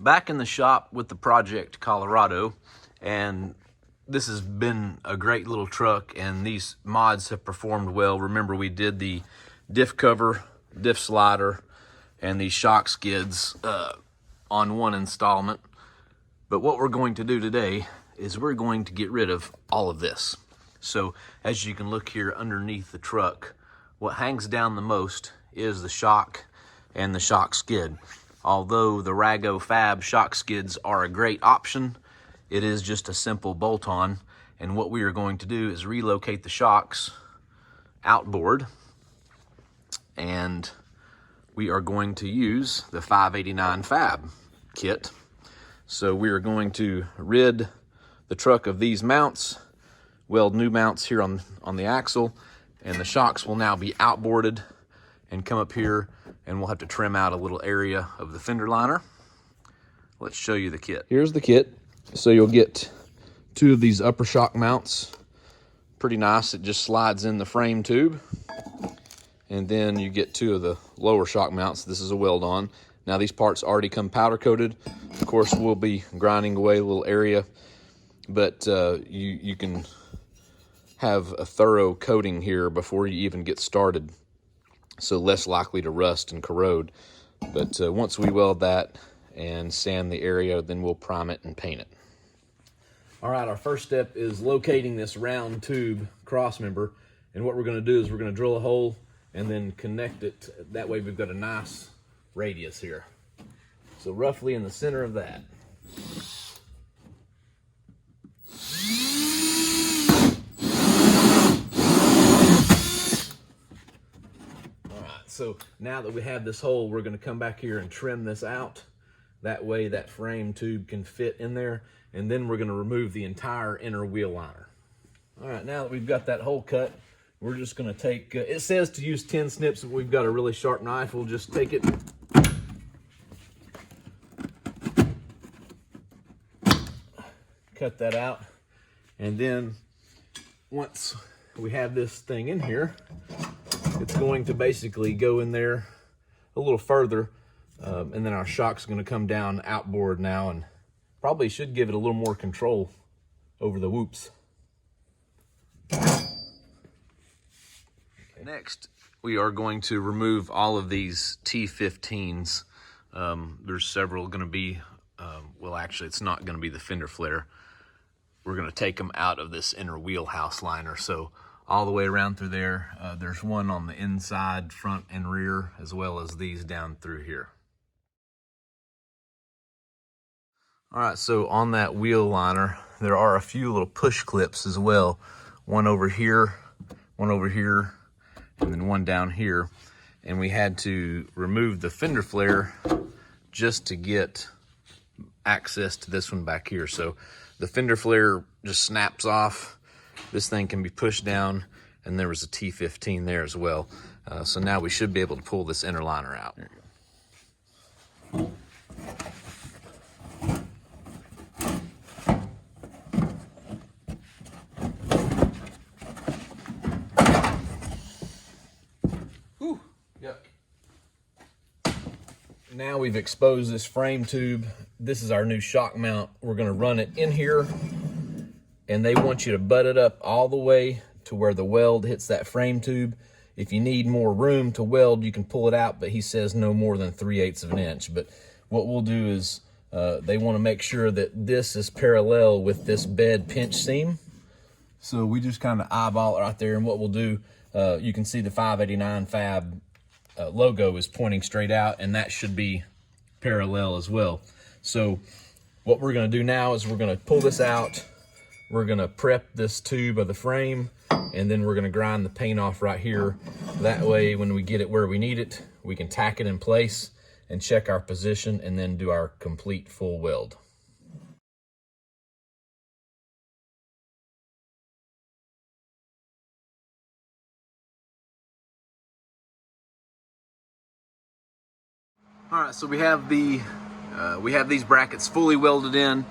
Back in the shop with the Project Colorado, and this has been a great little truck, and these mods have performed well. Remember, we did the diff cover, diff slider, and these shock skids on one installment. But what we're going to do today is we're going to get rid of all of this. So as you can look here underneath the truck, what hangs down the most is the shock and the shock skid. Although the Rago Fab shock skids are a great option, it is just a simple bolt-on. And what we are going to do is relocate the shocks outboard, and we are going to use the 589 Fab kit. So we are going to rid the truck of these mounts, weld new mounts here on the axle, and the shocks will now be outboarded and come up here, and we'll have to trim out a little area of the fender liner. Let's show you the kit. Here's the kit. So you'll get two of these upper shock mounts. Pretty nice. It just slides in the frame tube. And then you get two of the lower shock mounts. This is a weld on. Now these parts already come powder coated. Of course, we'll be grinding away a little area, but you can have a thorough coating here before you even get started, so less likely to rust and corrode. But once we weld that and sand the area, then we'll prime it and paint it. All right, our first step is locating this round tube crossmember, and what we're going to do is we're going to drill a hole and then connect it. That way we've got a nice radius here. So roughly in the center of that. So now that we have this hole, we're going to come back here and trim this out. That way that frame tube can fit in there, and then we're going to remove the entire inner wheel liner. All right, now that we've got that hole cut, we're just going to take, it says to use 10 snips, but we've got a really sharp knife. We'll just take it, cut that out, and then once we have this thing in here, it's going to basically go in there a little further, and then our shock's going to come down outboard now, and probably should give it a little more control over the whoops. Next, we are going to remove all of these T15s. There's several going to be, well, actually, it's not going to be the fender flare. We're going to take them out of this inner wheelhouse liner. So all the way around through there, there's one on the inside, front and rear, as well as these down through here. All right, so on that wheel liner, there are a few little push clips as well. One over here, and then one down here. And we had to remove the fender flare just to get access to this one back here. So the fender flare just snaps off. This thing can be pushed down, and there was a T15 there as well. So now we should be able to pull this inner liner out. There you go. Whew, yuck. Now we've exposed this frame tube. This is our new shock mount. We're going to run it in here, and they want you to butt it up all the way to where the weld hits that frame tube. If you need more room to weld, you can pull it out, but he says no more than 3/8 of an inch. But what we'll do is they want to make sure that this is parallel with this bed pinch seam. So we just kind of eyeball it right there, and what we'll do, you can see the 589 Fab logo is pointing straight out, and that should be parallel as well. So what we're going to do now is we're going to pull this out. We're going to prep this tube of the frame, and then we're going to grind the paint off right here. That way, when we get it where we need it, we can tack it in place and check our position, and then do our complete full weld. All right, so we have these brackets fully welded in.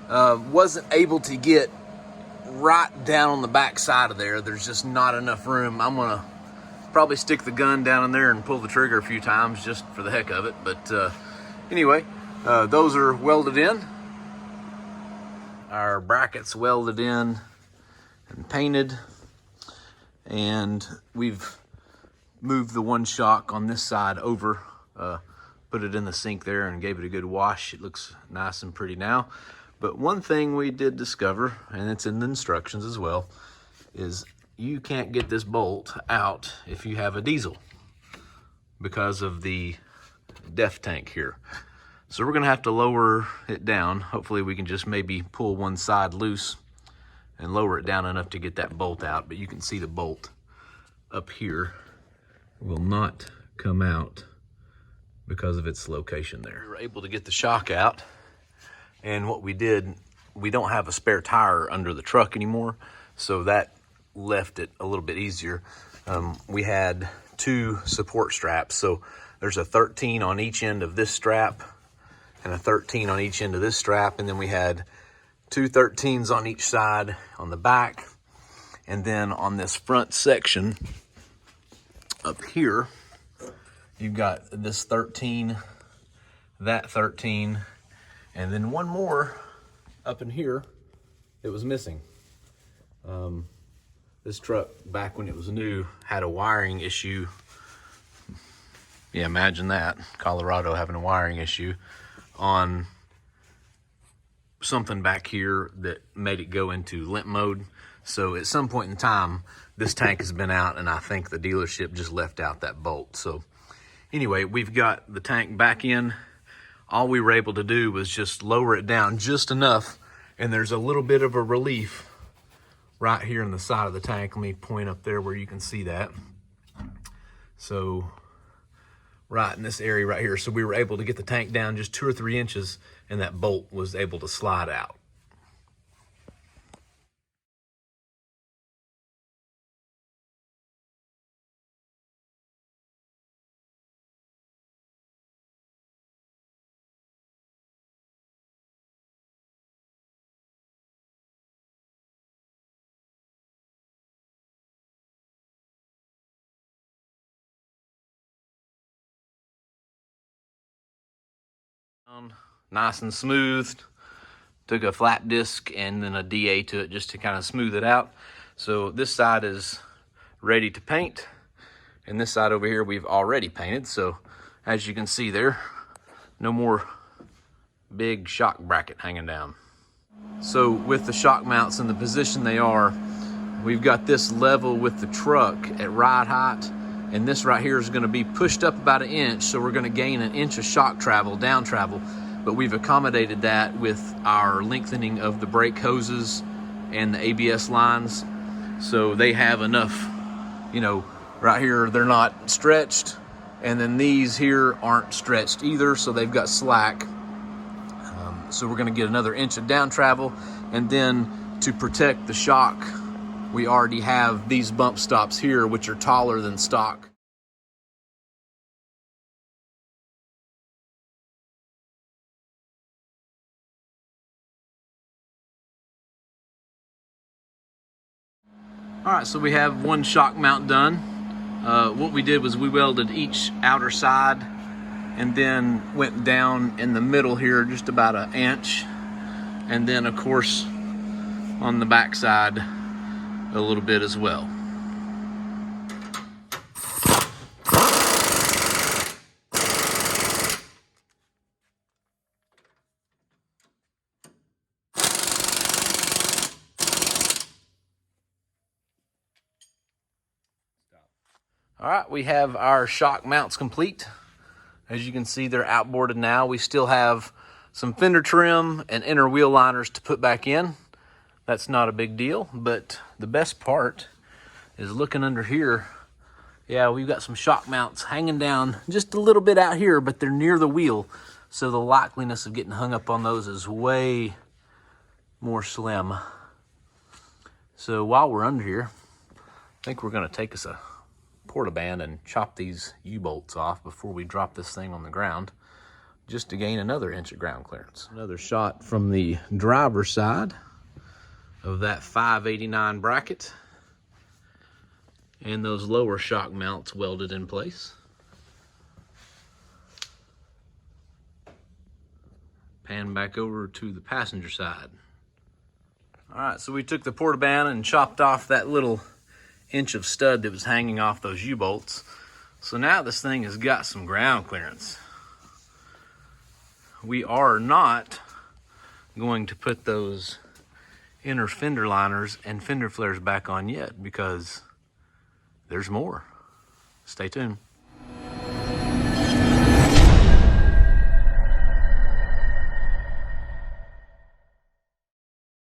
Wasn't able to get right down on the back side of there. There's just not enough room. I'm gonna probably stick the gun down in there and pull the trigger a few times just for the heck of it. But anyway, Those are welded in. Our brackets welded in and painted. And we've moved the one shock on this side over, put it in the sink there and gave it a good wash. It looks nice and pretty now. But one thing we did discover, and it's in the instructions as well, is you can't get this bolt out if you have a diesel because of the def tank here. So we're gonna have to lower it down. Hopefully we can just maybe pull one side loose and lower it down enough to get that bolt out. But you can see the bolt up here will not come out because of its location there. We were able to get the shock out, and what we did, we don't have a spare tire under the truck anymore, so that left it a little bit easier. We had 2 support straps, so there's a 13 on each end of this strap and a 13 on each end of this strap, and then we had 2 13s on each side on the back. And then on this front section up here, you've got this 13, that 13, and then one more up in here that was missing. This truck, back when it was new, had a wiring issue. Yeah, imagine that, Colorado having a wiring issue on something back here that made it go into limp mode. So at some point in time, this tank has been out, and I think the dealership just left out that bolt. So anyway, we've got the tank back in. All we were able to do was just lower it down just enough, and there's a little bit of a relief right here in the side of the tank. Let me point up there where you can see that. So right in this area right here. So we were able to get the tank down just 2 or 3 inches, and that bolt was able to slide out. Nice and smooth. Took a flat disc and then a DA to it just to kind of smooth it out. So this side is ready to paint, and this side over here we've already painted. So as you can see there, no more big shock bracket hanging down. So with the shock mounts in the position they are, we've got this level with the truck at ride height, and this right here is going to be pushed up about 1 inch, so we're going to gain 1 inch of shock travel, down travel. But we've accommodated that with our lengthening of the brake hoses and the ABS lines, so they have enough, you know, right here they're not stretched, and then these here aren't stretched either, so they've got slack. So we're going to get another 1 inch of down travel, and then to protect the shock, we already have these bump stops here, which are taller than stock. All right, so we have one shock mount done. What we did was we welded each outer side and then went down in the middle here just about 1 inch. And then of course on the back side a little bit as well. All right, we have our shock mounts complete. As you can see, they're outboarded now. We still have some fender trim and inner wheel liners to put back in. That's not a big deal, but the best part is looking under here. Yeah, we've got some shock mounts hanging down just a little bit out here, but they're near the wheel, so the likeliness of getting hung up on those is way more slim. So while we're under here, I think we're gonna take us a portaband and chop these U-bolts off before we drop this thing on the ground, just to gain another 1 inch of ground clearance. Another shot from the driver's side of that 589 bracket and those lower shock mounts welded in place. Pan back over to the passenger side. All right, so we took the portaband and chopped off that little inch of stud that was hanging off those U-bolts. So now this thing has got some ground clearance. We are not going to put those inner fender liners and fender flares back on yet because there's more. Stay tuned.